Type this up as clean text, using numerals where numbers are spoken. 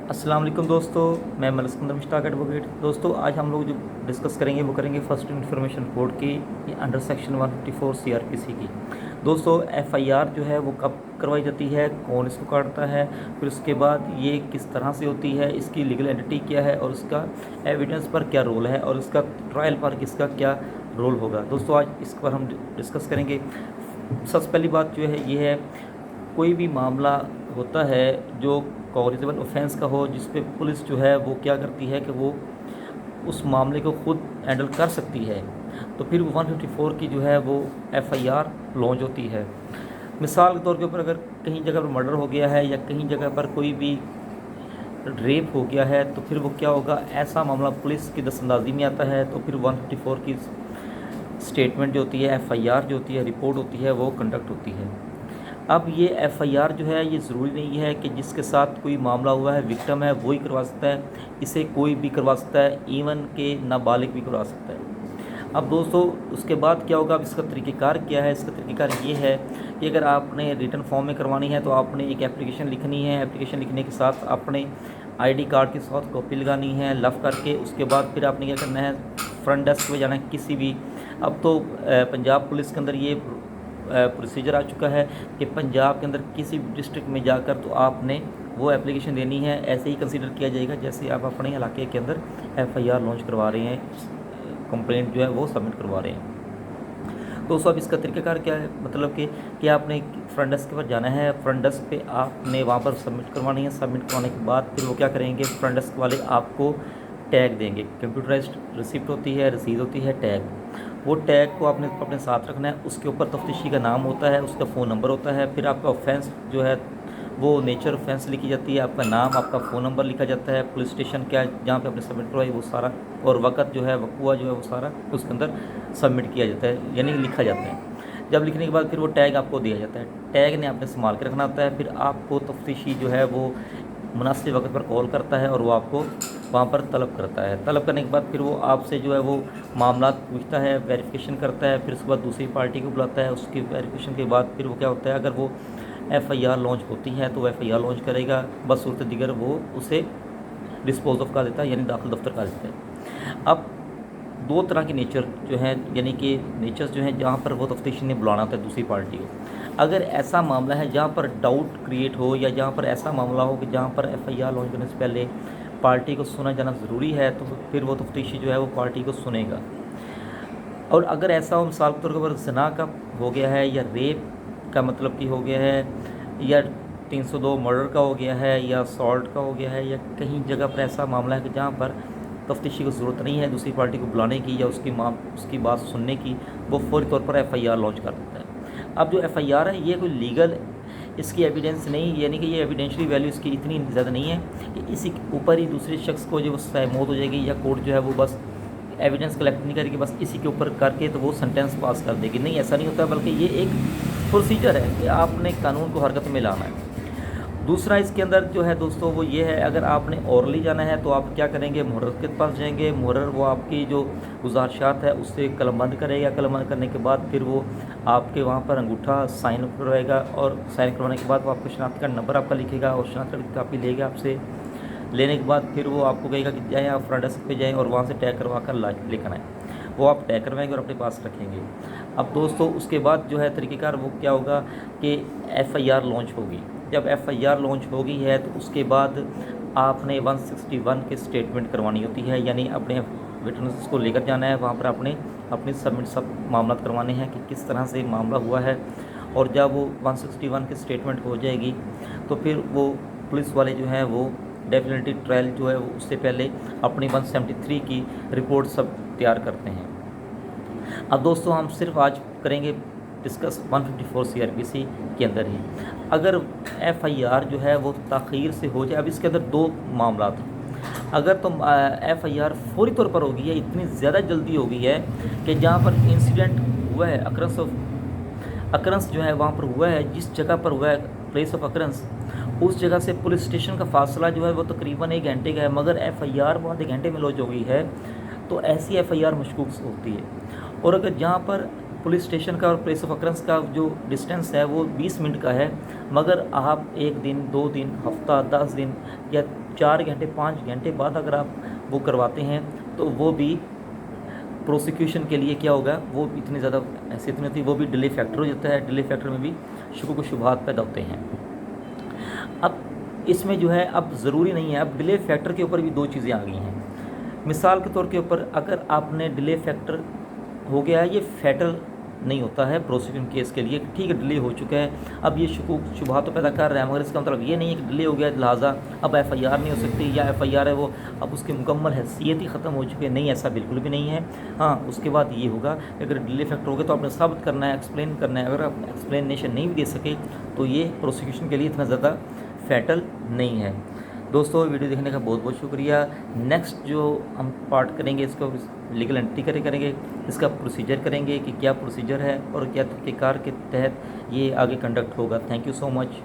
अस्सलाम वालेकुम दोस्तों, मैं मलस्कंदर मुश्ताक एडवोकेट। दोस्तों, आज हम लोग जो डिस्कस करेंगे वो करेंगे फर्स्ट इन्फॉर्मेशन रिपोर्ट की अंडर सेक्शन 154 सीआरपीसी की। दोस्तों, एफआईआर जो है वो कब करवाई जाती है, कौन इसको काटता है, फिर उसके बाद ये किस तरह से होती है, इसकी लीगल एंटिटी क्या है और उसका एविडेंस पर क्या रोल है और इसका ट्रायल पर किसका क्या रोल होगा। दोस्तों, आज इस पर हम डिस्कस करेंगे। सबसे पहली बात जो है ये है, कोई भी मामला होता है जो कॉग्निजेबल ऑफेंस का हो, जिस पे पुलिस जो है वो क्या करती है कि वो उस मामले को खुद हैंडल कर सकती है, तो फिर वो 154 की जो है वो एफआईआर लॉन्च होती है। मिसाल के तौर के ऊपर, अगर कहीं जगह पर मर्डर हो गया है या कहीं जगह पर कोई भी रेप हो गया है, तो फिर वो क्या होगा, ऐसा मामला पुलिस की दस्तंदाजी में आता है, तो फिर 154 की स्टेटमेंट जो होती है, एफआईआर जो होती है, रिपोर्ट होती है, वो कंडक्ट होती है। अब ये एफआईआर जो है, ये ज़रूरी नहीं है कि जिसके साथ कोई मामला हुआ है, विक्टिम है, वही करवा सकता है। इसे कोई भी करवा सकता है, इवन के नाबालिग भी करवा सकता है। अब दोस्तों, उसके बाद क्या होगा, अब इसका तरीक़ेकार क्या है। इसका तरीक़ेकार ये है कि अगर आपने रिटन फॉर्म में करवानी है तो आपने एक एप्लीकेशन लिखनी है। एप्लीकेशन लिखने के साथ अपने आईडी कार्ड की सॉफ्ट कॉपी लगानी है लफ करके। उसके बाद फिर आपने क्या करना है, फ्रंट डेस्क पे जाना है किसी भी। अब तो पंजाब पुलिस के अंदर ये प्रोसीजर आ चुका है कि पंजाब के अंदर किसी भी डिस्ट्रिक्ट में जाकर तो आपने वो एप्लीकेशन देनी है। ऐसे ही कंसीडर किया जाएगा जैसे आप अपने इलाके के अंदर एफआईआर लॉन्च करवा रहे हैं, कंप्लेंट जो है वो सबमिट करवा रहे हैं। तो अब इसका तरीक़ाकार क्या है, मतलब कि आपने फ्रंट डेस्क पर जाना है। फ्रंट डेस्क पे आपने वहाँ पर सबमिट करवानी है। सबमिट करवाने के बाद फिर वो क्या करेंगे, फ्रंट डेस्क वाले आपको टैग देंगे। कंप्यूटराइज्ड रिसिप्ट होती है, रसीद होती है, टैग। वो टैग को आपने अपने साथ रखना है। उसके ऊपर तफ्तीशी का नाम होता है, उसका फ़ोन नंबर होता है, फिर आपका ऑफेंस जो है वो नेचर ऑफेंस लिखी जाती है, आपका नाम, आपका फ़ोन नंबर लिखा जाता है, पुलिस स्टेशन क्या जहाँ पे आपने सबमिट करवाई वो सारा, और वक़्त जो है, वक़्वा जो है वो सारा उसके अंदर सबमिट किया जाता है, यानी लिखा जाता है। जब लिखने के बाद फिर वो टैग आपको दिया जाता है। टैग ने आपने संभाल के रखना होता है। फिर आपको तफ्तीशी जो है वो मुनासिब वक्त पर कॉल करता है और वो आपको वहाँ पर तलब करता है। तलब करने के बाद फिर वो आपसे जो है वो मामला पूछता है, वेरिफिकेशन करता है। फिर उसके बाद दूसरी पार्टी को बुलाता है। उसकी वेरिफिकेशन के बाद फिर वो क्या होता है, अगर वो एफआईआर लॉन्च होती है तो एफआईआर लॉन्च करेगा। बस सूरत दिगर वो उसे डिस्पोज ऑफ कर देता है, यानी दाखिल दफ्तर कर देता है। अब दो तरह की नेचर जो है, यानी कि नेचर्स जो हैं जहाँ पर वो तफ्तीशी ने बुलाना होता है दूसरी पार्टी को। अगर ऐसा मामला है जहाँ पर डाउट क्रिएट हो, या जहाँ पर ऐसा मामला हो कि जहाँ पर एफआईआर लॉन्च करने से पहले पार्टी को सुना जाना ज़रूरी है, तो फिर वो तफ्तीशी जो है वो पार्टी को सुनेगा। और अगर ऐसा हो, मिसाल के तौर पर ज़िना का हो गया है, या रेप का मतलब कि हो गया है, या 302 मर्डर का हो गया है, या असॉल्ट का हो गया है, या कहीं जगह पर ऐसा मामला है कि जहाँ पर तफ्तीशी को ज़रूरत नहीं है दूसरी पार्टी को बुलाने की या उसकी बात सुनने की, वो फौरी तौर पर एफआईआर लॉन्च कर देता है। अब जो एफआईआर है ये कोई लीगल इसकी एविडेंस नहीं, यानी कि ये एविडेंशियली वैल्यू इसकी इतनी ज़्यादा नहीं है कि इसी के ऊपर ही दूसरे शख्स को जो मौत हो जाएगी, या कोर्ट जो है वो बस एविडेंस कलेक्ट नहीं करेगी, बस इसी के ऊपर करके तो वो सेंटेंस पास कर देगी। नहीं, ऐसा नहीं होता, बल्कि ये एक प्रोसीजर है कि आपने कानून को हरकत में लाना है। दूसरा इसके अंदर जो है दोस्तों वो ये है, अगर आपने ओरली जाना है तो आप क्या करेंगे, मुहर्रर के पास जाएंगे। मुहर्रर वो आपकी जो गुजारिशात है उससे कलमबंद करेगा। कलमबंद करने के बाद फिर वो आपके वहाँ पर अंगूठा साइन करवाएगा, और साइन करवाने के बाद वो आपको शनाख्ती कार्ड नंबर आपका लिखेगा और शनाख्ती कार्ड की कापी लेगा आपसे। लेने के बाद फिर वो आपको कहेगा कि जाएँ आप फ्रंट डेस्क पे जाएँ और वहाँ से टैग करवा कर लेकर आएँ। वो आप टैग करवाएंगे और अपने पास रखेंगे। अब दोस्तों, उसके बाद जो है तरीक़ेकार वो क्या होगा कि एफआईआर लॉन्च होगी। जब एफआईआर लॉन्च हो गई है तो उसके बाद आपने 161 की स्टेटमेंट करवानी होती है, यानी अपने विटनेस को लेकर जाना है वहाँ पर, अपनी सब मामला करवाने हैं कि किस तरह से मामला हुआ है। और जब वो 161 की स्टेटमेंट हो जाएगी तो फिर वो पुलिस वाले जो हैं वो डेफिनेटली ट्रायल जो है वो उससे पहले अपनी 173 की रिपोर्ट सब तैयार करते हैं। अब दोस्तों, हम सिर्फ आज करेंगे डिस्कस 154 सीआरपीसी के अंदर ही। अगर एफआईआर जो है वो ताख़ीर से हो जाए, अब इसके अंदर दो मामला थे। अगर तो एफआईआर फौरी तौर पर हो गई है, इतनी ज़्यादा जल्दी हो गई है कि जहाँ पर इंसिडेंट हुआ है, अकरेंस जो है वहाँ पर हुआ है, जिस जगह पर हुआ है प्लेस ऑफ अकरेंस, उस जगह से पुलिस स्टेशन का फासला जो है वो तकरीबन 1 घंटे का है, मगर एफआईआर बहुत 1 घंटे में लॉन्च हो गई है, तो ऐसी एफआईआर मशकूक होती है। और अगर जहाँ पर पुलिस स्टेशन का और प्लेस ऑफ अकरेंस का जो डिस्टेंस है वो 20 मिनट का है, मगर आप 1 दिन, 2 दिन, हफ्ता, 10 दिन या 4 घंटे 5 घंटे बाद अगर आप वो करवाते हैं तो वो भी प्रोसिक्यूशन के लिए क्या होगा, वो इतनी ज़्यादा हैसियत नहीं होती, वो भी डिले फैक्टर हो जाता है। डिले फैक्टर में भी शुकुक व शुबहात पैदा होते हैं। अब इसमें जो है अब ज़रूरी नहीं है, अब डिले फैक्टर के ऊपर भी 2 चीज़ें आ गई हैं। मिसाल के तौर के ऊपर अगर आपने डिले फैक्टर हो गया है, ये फैटल नहीं होता है प्रोसिक्यूशन केस के लिए, ठीक है डिले हो चुका है, अब ये शुकुक शुबहात तो पैदा कर रहा है, मगर इसका मतलब ये नहीं है कि डिले हो गया लिहाजा अब एफआईआर नहीं हो सकती, या एफआईआर है वो अब उसकी मुकम्मल हैसियत ही ख़त्म हो चुकी है। नहीं, ऐसा बिल्कुल भी नहीं है। हाँ, उसके बाद ये होगा कि अगर डिले फैक्टर हो गया तो आपने साबित करना है, एक्सप्लेन करना है। अगर आप एक्सप्लेनेशन नहीं भी दे सके तो ये प्रोसिक्यूशन के लिए इतना ज़्यादा फैटल नहीं है। दोस्तों, वीडियो देखने का बहुत बहुत शुक्रिया। नेक्स्ट जो हम पार्ट करेंगे इसको लीगल एंटिटी करेंगे, इसका प्रोसीजर करेंगे कि क्या प्रोसीजर है और क्या तरीक़ेकार के तहत ये आगे कंडक्ट होगा। Thank you so much.